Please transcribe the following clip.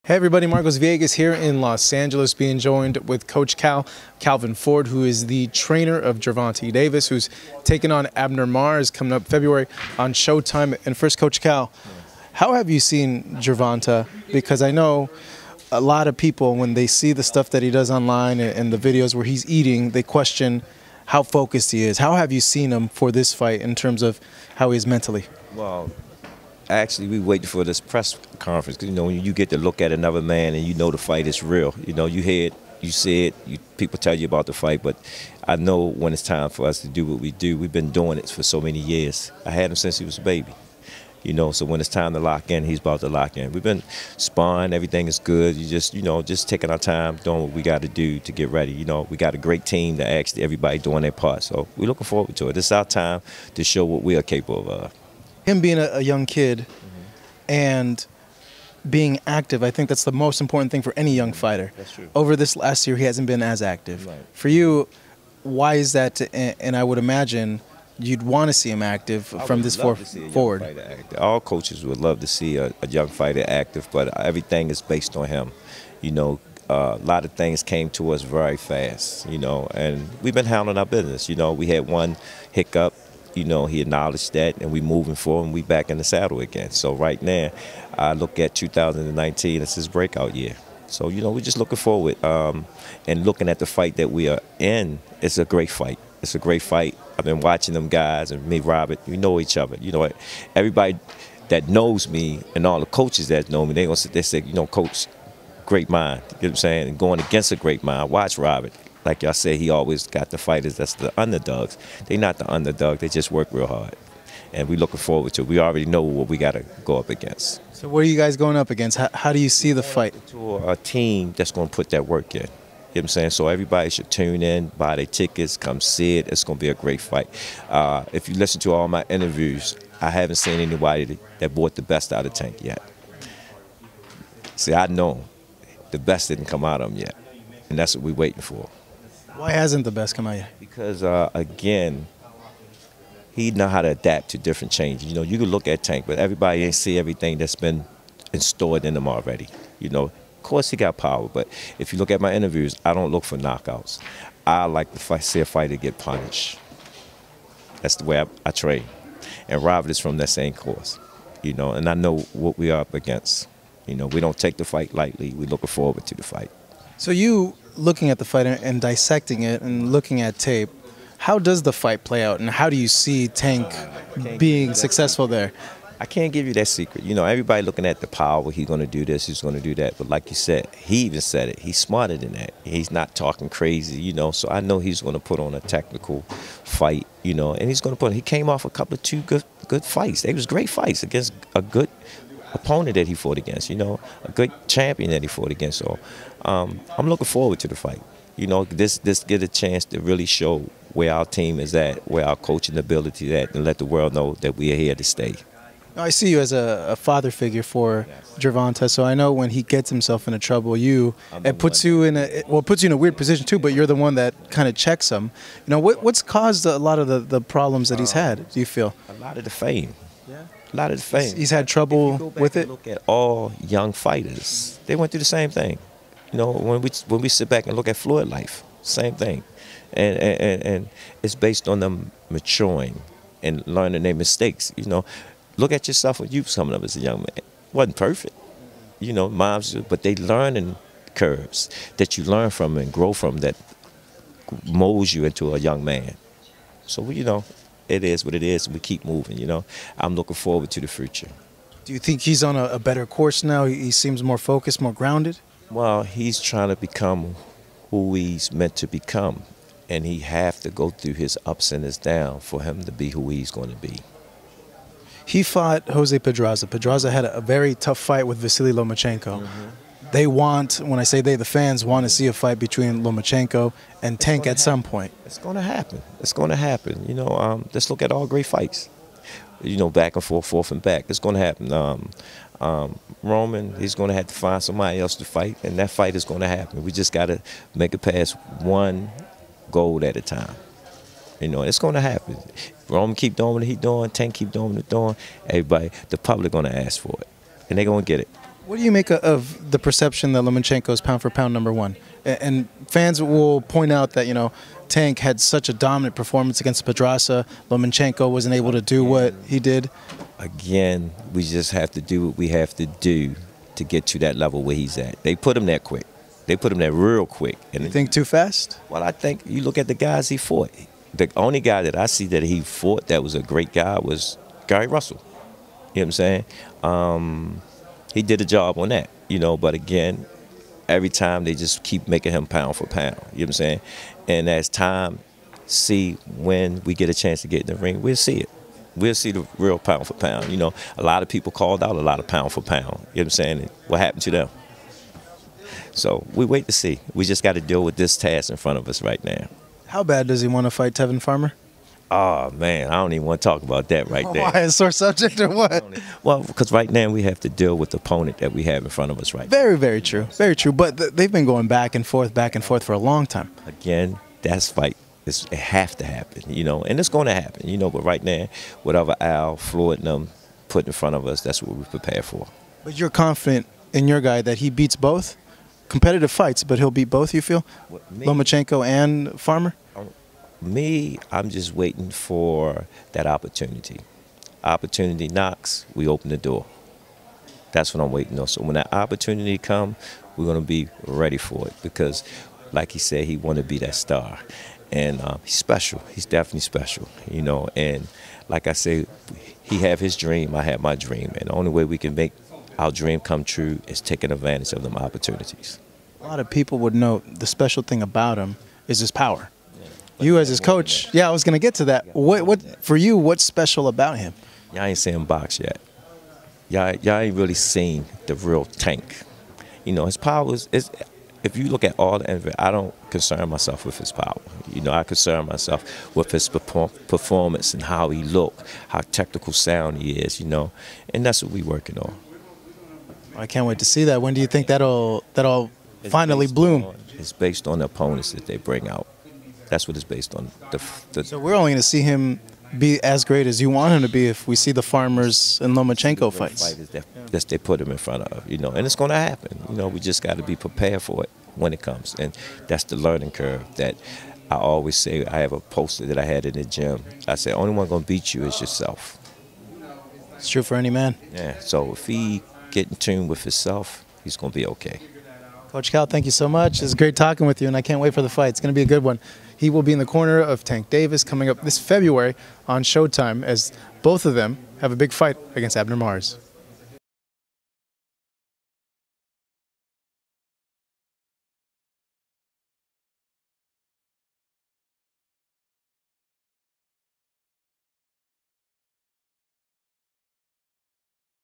Hey everybody, Marcos Villegas here in Los Angeles, being joined with Coach Calvin Ford, who is the trainer of Gervonta Davis, who's taking on Abner Mars coming up February on Showtime. And first, Coach Cal, how have you seen Gervonta? Because I know a lot of people, when they see the stuff that he does online and the videos where he's eating, they question how focused he is. How have you seen him for this fight in terms of how he is mentally? Well, actually, we waiting for this press conference. 'Cause, when you get to look at another man and you know the fight is real. You hear it, you see it, people tell you about the fight. But I know when it's time for us to do what we do. We've been doing it for so many years. I had him since he was a baby. So when it's time to lock in, he's about to lock in. We've been sparring, everything is good. Just taking our time, doing what we got to do to get ready. We got a great team that actually everybody doing their part. So we're looking forward to it. It's our time to show what we are capable of. Him being a young kid and being active, I think that's the most important thing for any young fighter. That's true. Over this last year, he hasn't been as active. Right. For you, why is that? And I would imagine you'd want to see him active from this forward. All coaches would love to see a young fighter active, but everything is based on him. A lot of things came to us very fast, and we've been handling our business. We had one hiccup. He acknowledged that, and we moving forward, and we back in the saddle again. So right now, I look at 2019 as his breakout year. So, we're just looking forward and looking at the fight that we are in. It's a great fight. It's a great fight. I've been watching them guys, and me, Robert, we know each other. Everybody that knows me and all the coaches that know me, they say, Coach, great mind. You know what I'm saying? And going against a great mind. Watch Robert. Like y'all say, he always got the fighters that's the underdogs. They're not the underdog. They just work real hard. And we're looking forward to it. We already know what we got to go up against. So what are you guys going up against? How do you see the fight? To a team that's going to put that work in. You know what I'm saying? So everybody should tune in, buy their tickets, come see it. It's going to be a great fight. If you listen to all my interviews, I haven't seen anybody that brought the best out of Tank yet. See, I know the best didn't come out of him yet. And that's what we're waiting for. Why hasn't the best come out yet? Because, again, he know how to adapt to different changes. You can look at Tank, but everybody ain't see everything that's been installed in him already. Of course he got power, but if you look at my interviews, I don't look for knockouts. I like to see a fighter get punished. That's the way I train. And Robert is from that same course, and I know what we are up against. We don't take the fight lightly. We're looking forward to the fight. So you looking at the fight and dissecting it and looking at tape, how does the fight play out, and how do you see Tank being successful there? I can't give you that secret. Everybody looking at the power, he's going to do this, he's going to do that. But like you said, he even said it. He's smarter than that. He's not talking crazy, So I know he's going to put on a technical fight, and he's going to he came off two good fights. They was great fights against a good opponent that he fought against, a good champion that he fought against. So I'm looking forward to the fight. This get a chance to really show where our team is at, where our coaching ability is at, and let the world know that we are here to stay. I see you as a father figure for Gervonta, so I know when he gets himself into trouble, it puts you in a weird position too. But you're the one that kind of checks him. What's caused a lot of the problems that he's had? Do you feel? A lot of the fame. Yeah. A lot of the fame. He's had trouble with it. Look at all young fighters. They went through the same thing. When we sit back and look at Floyd life, same thing, and it's based on them maturing and learning their mistakes. Look at yourself when you was coming up as a young man. Wasn't perfect, moms, but they learning curves that you learn from and grow from that molds you into a young man. So it is what it is. We keep moving. I'm looking forward to the future. Do you think he's on a better course now? He seems more focused, more grounded? Well, he's trying to become who he's meant to become, and he have to go through his ups and his downs for him to be who he's going to be. He fought Jose Pedraza. Pedraza had a very tough fight with Vasily Lomachenko. They want, when I say they, the fans want to see a fight between Lomachenko and Tank at some point. It's going to happen. It's going to happen. Let's look at all great fights. Back and forth and back. It's going to happen. Roman, he's going to have to find somebody else to fight, and that fight is going to happen. We just got to make it past one goal at a time. It's going to happen. Roman keep doing what he's doing, Tank keep doing what he's doing. Everybody, the public going to ask for it, and they're going to get it. What do you make of the perception that Lomachenko is pound for pound #1? And fans will point out that, you know, Tank had such a dominant performance against Pedraza. Lomachenko wasn't able to do what he did. Again, we just have to do what we have to do to get to that level where he's at. They put him there quick. They put him there real quick. And You think too fast? well, I think you look at the guys he fought. The only guy that I see that he fought that was a great guy was Gary Russell. You know what I'm saying? He did a job on that, you know, but again, every time they just keep making him pound for pound. You know what I'm saying? And as time, see when we get a chance to get in the ring, we'll see it. We'll see the real pound for pound. You know, a lot of people called out a lot of pound for pound. You know what I'm saying? And what happened to them? So we wait to see. We just got to deal with this task in front of us right now. How bad does he want to fight Tevin Farmer? Oh, man, I don't even want to talk about that right there. Why? A sore subject or what? Well, because right now we have to deal with the opponent that we have in front of us right now. Very, very true. Very true. But they've been going back and forth for a long time. Again, that's fight. It have to happen, you know, and it's going to happen, you know. But right now, whatever Al, Floyd, and them put in front of us, that's what we prepare for. But you're confident in your guy that he beats both? Competitive fights, but he'll beat both, you feel? Lomachenko and Farmer? Me, I'm just waiting for that opportunity. Opportunity knocks, we open the door. That's what I'm waiting on. So when that opportunity comes, we're going to be ready for it because, like he said, he want to be that star. And he's special. He's definitely special, you know. And like I say, he have his dream, I have my dream. And the only way we can make our dream come true is taking advantage of them opportunities. A lot of people would note the special thing about him is his power. You as his coach, yeah, I was going to get to that. What for you, what's special about him? Y'all ain't seen box yet. Y'all ain't really seen the real Tank. You know, his power is if you look at all the I don't concern myself with his power. You know, I concern myself with his performance and how he look, how technical sound he is, you know. And that's what we working on. I can't wait to see that. When do you think that'll finally bloom? It's based on the opponents that they bring out. That's what it's based on. So we're only going to see him be as great as you want him to be if we see the Farmers and Lomachenko fights. That they put him in front of, you know, and it's going to happen. You know, we just got to be prepared for it when it comes, and that's the learning curve that I always say. I have a poster that I had in the gym. I said, only one going to beat you is yourself. It's true for any man. Yeah, so if he get in tune with himself, he's going to be okay. Coach Cal, thank you so much. It's great talking with you, and I can't wait for the fight. It's going to be a good one. He will be in the corner of Tank Davis coming up this February on Showtime as both of them have a big fight against Abner Mars.